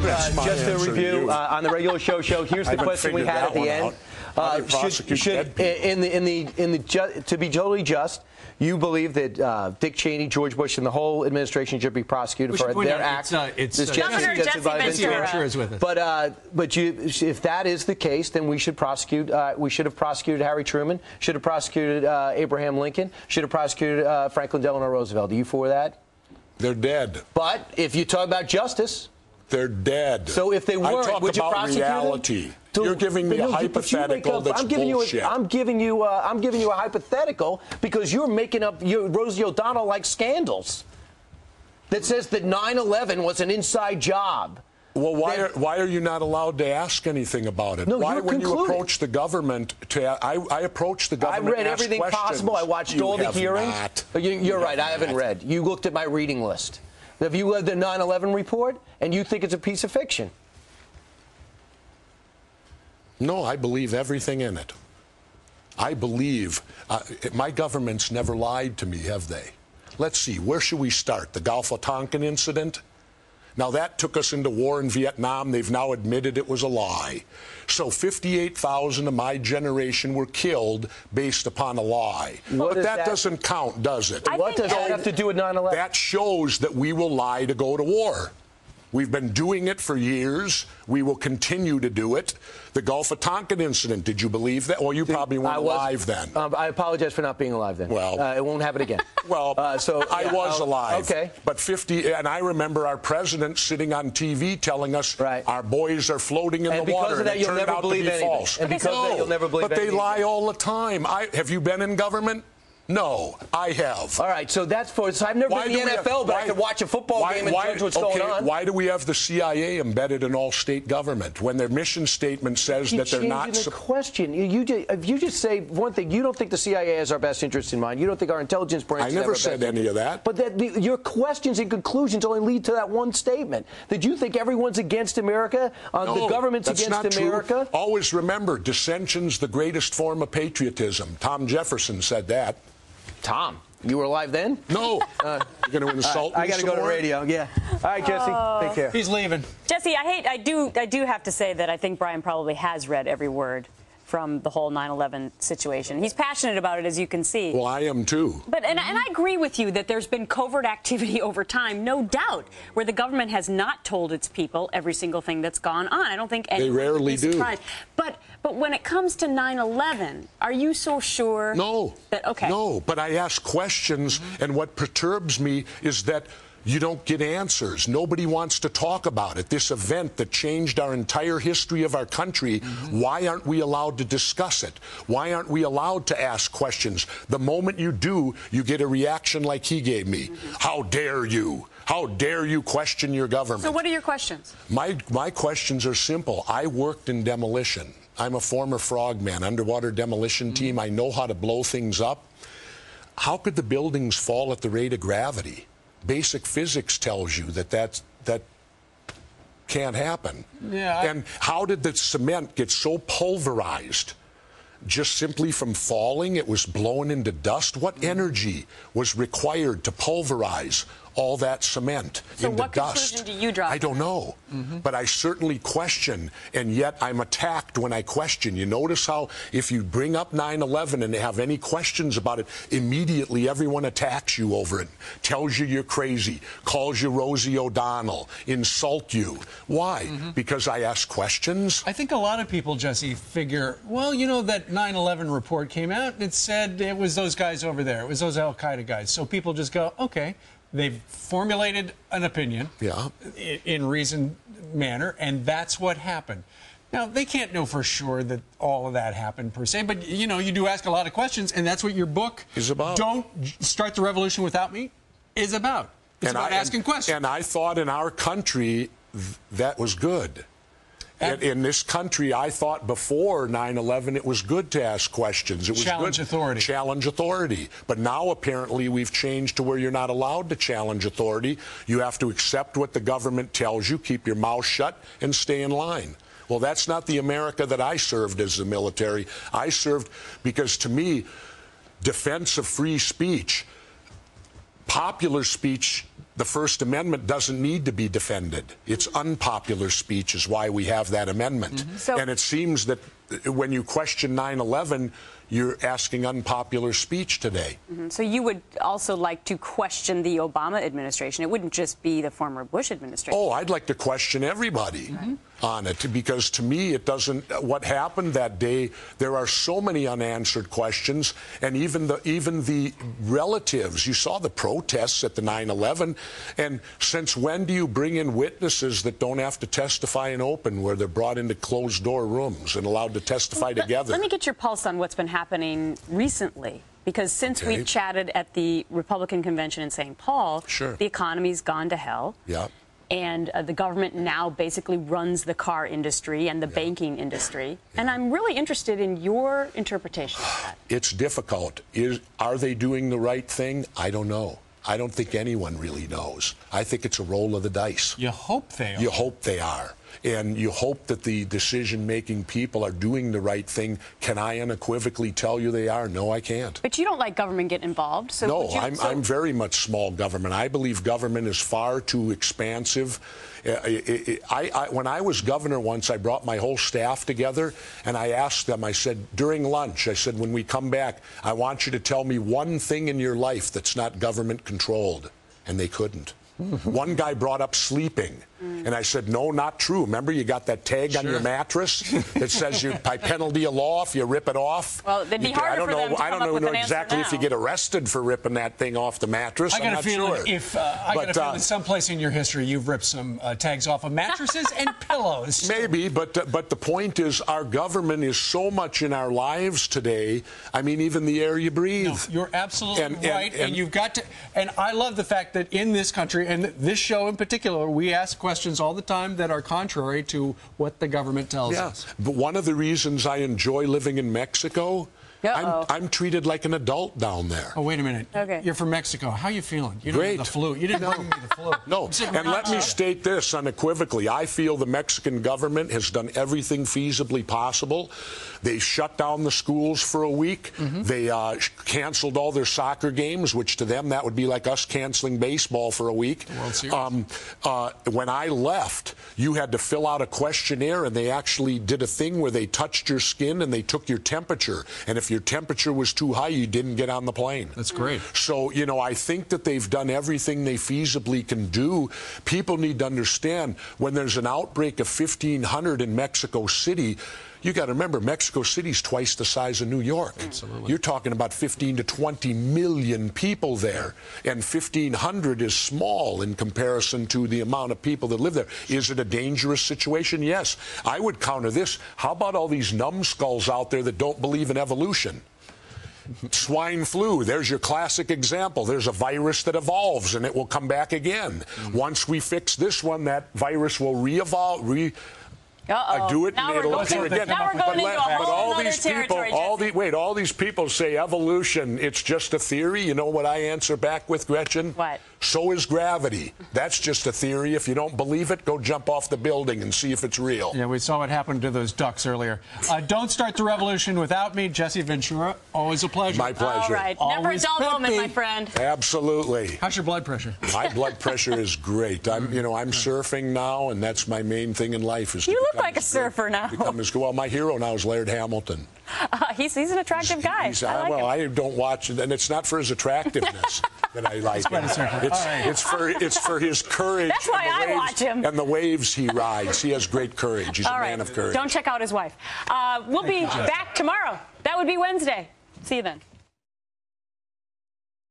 Just to review on the regular show, here's the question we had at the end. To be totally just, you believe that Dick Cheney, George Bush, and the whole administration should be prosecuted for their act? Governor Jesse Ventura is with us. But if that is the case, then we should prosecute. We should have prosecuted Harry Truman. Should have prosecuted Abraham Lincoln. Should have prosecuted Franklin Delano Roosevelt. Are you for that? They're dead. But if you talk about justice, they're dead. So if they weren't, would you prosecute reality. them? You're giving me a hypothetical that's bullshit. I'm giving you a hypothetical because you're making up Rosie O'Donnell-like scandals that says that 9/11 was an inside job. Well, why are you not allowed to ask anything about it? No, why, when concluded. you approach the government, I approach the government. I read everything possible. I watched all the hearings. You're right. I haven't read. You looked at my reading list. Have you read the 9/11 report and you think it's a piece of fiction? No, I believe everything in it. I believe my government's never lied to me, have they? Let's see, where should we start? The Gulf of Tonkin incident? Now, that took us into war in Vietnam. They've now admitted it was a lie. So 58,000 of my generation were killed based upon a lie. But that doesn't count, does it? What does that have to do with 9/11? That shows that we will lie to go to war. We've been doing it for years. We will continue to do it. The Gulf of Tonkin incident, did you believe that? Well, you probably weren't alive then. I apologize for not being alive then. Well, it won't happen again. Well, I was alive. Okay. But and I remember our president sitting on TV telling us our boys are floating in the water. And because of that, you'll never believe anything. False. And because of that, you'll never believe anything. But they lie all the time. Have you been in government? No, I have. All right, so that's so I've never been in the NFL, but I could watch a football game and judge what's going on. Why do we have the CIA embedded in all state government when their mission statement says that they're not? The question. If you just say one thing, you don't think the CIA has our best interest in mind. You don't think our intelligence branch. I never said any of that. But your questions and conclusions only lead to that one statement. That you think everyone's against America, the government's against America. True. Always remember, dissension's the greatest form of patriotism. Tom Jefferson said that. Tom, you were alive then? No. You're going to insult me. I got to go to radio. Yeah. All right, Jesse. Take care. He's leaving. Jesse, I do have to say that I think Brian probably has read every word from the whole 9/11 situation. He's passionate about it, as you can see. Well, I am too. But and I agree with you that there's been covert activity over time, no doubt, where the government has not told its people every single thing that's gone on. I don't think anyone they rarely would be surprised. But when it comes to 9/11, are you so sure? No. Okay. No, but I ask questions, and what perturbs me is that you don't get answers. Nobody wants to talk about it. This event that changed our entire history of our country, why aren't we allowed to discuss it? Why aren't we allowed to ask questions? The moment you do, you get a reaction like he gave me. How dare you? How dare you question your government? So what are your questions? My questions are simple. I worked in demolition. I'm a former frogman, underwater demolition team. I know how to blow things up. How could the buildings fall at the rate of gravity? Basic physics tells you that can't happen. Yeah. And how did the cement get so pulverized? Just simply from falling, it was blown into dust. What energy was required to pulverize all that cement into dust? So what conclusion do you draw? I don't know. But I certainly question, and yet I'm attacked when I question. You notice how if you bring up 9/11 and have any questions about it, immediately everyone attacks you over it, tells you you're crazy, calls you Rosie O'Donnell, insult you. Why? Because I ask questions? I think a lot of people, Jesse, figure, well, you know, that 9/11 report came out, it said it was those guys over there. It was those Al-Qaeda guys. So people just go, okay. They've formulated an opinion in reasoned manner, and that's what happened. Now, they can't know for sure that all of that happened per se, but, you know, you do ask a lot of questions, and that's what your book is about. Don't Start the Revolution Without Me is about. It's about asking questions. And I thought in our country that was good. In this country, I thought before 9/11 it was good to ask questions. It was challenge good. Authority. Challenge authority. But now apparently we've changed to where you're not allowed to challenge authority. You have to accept what the government tells you, keep your mouth shut, and stay in line. Well, that's not the America that I served as the military. I served because, to me, defense of free speech, popular speech the First Amendment doesn't need to be defended. It's unpopular speech is why we have that amendment. And it seems that when you question 9/11, you're asking unpopular speech today. So you would also like to question the Obama administration. It wouldn't just be the former Bush administration. Oh, I'd like to question everybody on it, because to me it doesn't, what happened that day, there are so many unanswered questions, and even the relatives, you saw the protests at the 9/11, and since when do you bring in witnesses that don't have to testify in open, where they're brought into closed door rooms and allowed to testify together? Let me get your pulse on what's been happening recently. Because since we chatted at the Republican convention in St. Paul, the economy's gone to hell. Yeah. And the government now basically runs the car industry and the banking industry. And I'm really interested in your interpretation of that. It's difficult. Are they doing the right thing? I don't know. I don't think anyone really knows. I think it's a roll of the dice. You hope they are. You hope they are. And you hope that the decision-making people are doing the right thing. Can I unequivocally tell you they are? No, I can't. But you don't like government get involved. So no, I'm very much small government. I believe government is far too expansive. When I was governor once, I brought my whole staff together, and I asked them, I said, during lunch, I said, when we come back, I want you to tell me one thing in your life that's not government-controlled. And they couldn't. One guy brought up sleeping, and I said, no, not true. Remember, you got that tag on your mattress that says you're by penalty of law if you rip it off? Well, it'd be harder for them to come up with an answer exactly now. if you get arrested for ripping that thing off the mattress. I got a feeling sure. if I got a feeling someplace in your history you've ripped some tags off of mattresses and pillows. Maybe, but the point is, our government is so much in our lives today. I mean, even the air you breathe. No, you're absolutely right, and you've got to. And I love the fact that in this country, and this show in particular, we ask questions all the time that are contrary to what the government tells us. But one of the reasons I enjoy living in Mexico, I'm treated like an adult down there. Oh, wait a minute. Okay. You're from Mexico. How are you feeling? You don't Great. have the flu. You didn't bring me the flu. No, and let me state this unequivocally. I feel the Mexican government has done everything feasibly possible. They shut down the schools for a week. They canceled all their soccer games, which to them, that would be like us canceling baseball for a week. The World Series. When I left, you had to fill out a questionnaire, and they actually did a thing where they touched your skin and they took your temperature. And if your temperature was too high, you didn't get on the plane. That's great. So, you know, I think that they've done everything they feasibly can do. People need to understand, when there's an outbreak of 1,500 in Mexico City, you got to remember, Mexico City's twice the size of New York. Absolutely. You're talking about 15 to 20 million people there, and 1,500 is small in comparison to the amount of people that live there. Is it a dangerous situation? Yes. I would counter this. How about all these numbskulls out there that don't believe in evolution? Swine flu, there's your classic example. There's a virus that evolves, and it will come back again. Once we fix this one, that virus will re-evolve, do it, now and it'll we're appear going, again. now we're going into a But whole all other these people, territory, all these people say evolution, it's just a theory. You know what I answer back with, Gretchen? What? So is gravity. That's just a theory. If you don't believe it, go jump off the building and see if it's real. Yeah, we saw what happened to those ducks earlier. Don't start the revolution without me, Jesse Ventura. Always a pleasure. My pleasure. All right. Never a dull moment, my friend. Absolutely. How's your blood pressure? My blood pressure is great. I'm surfing now, and that's my main thing in life. Is You to look become like a surfer now. Well, my hero now is Laird Hamilton. He's an attractive guy. I like him. I don't watch it, and it's not for his attractiveness that I like him. It's for his courage. That's why I watch him. And the waves he rides. He has great courage. He's a man of courage. Don't check out his wife. We'll be back tomorrow. That would be Wednesday. See you then.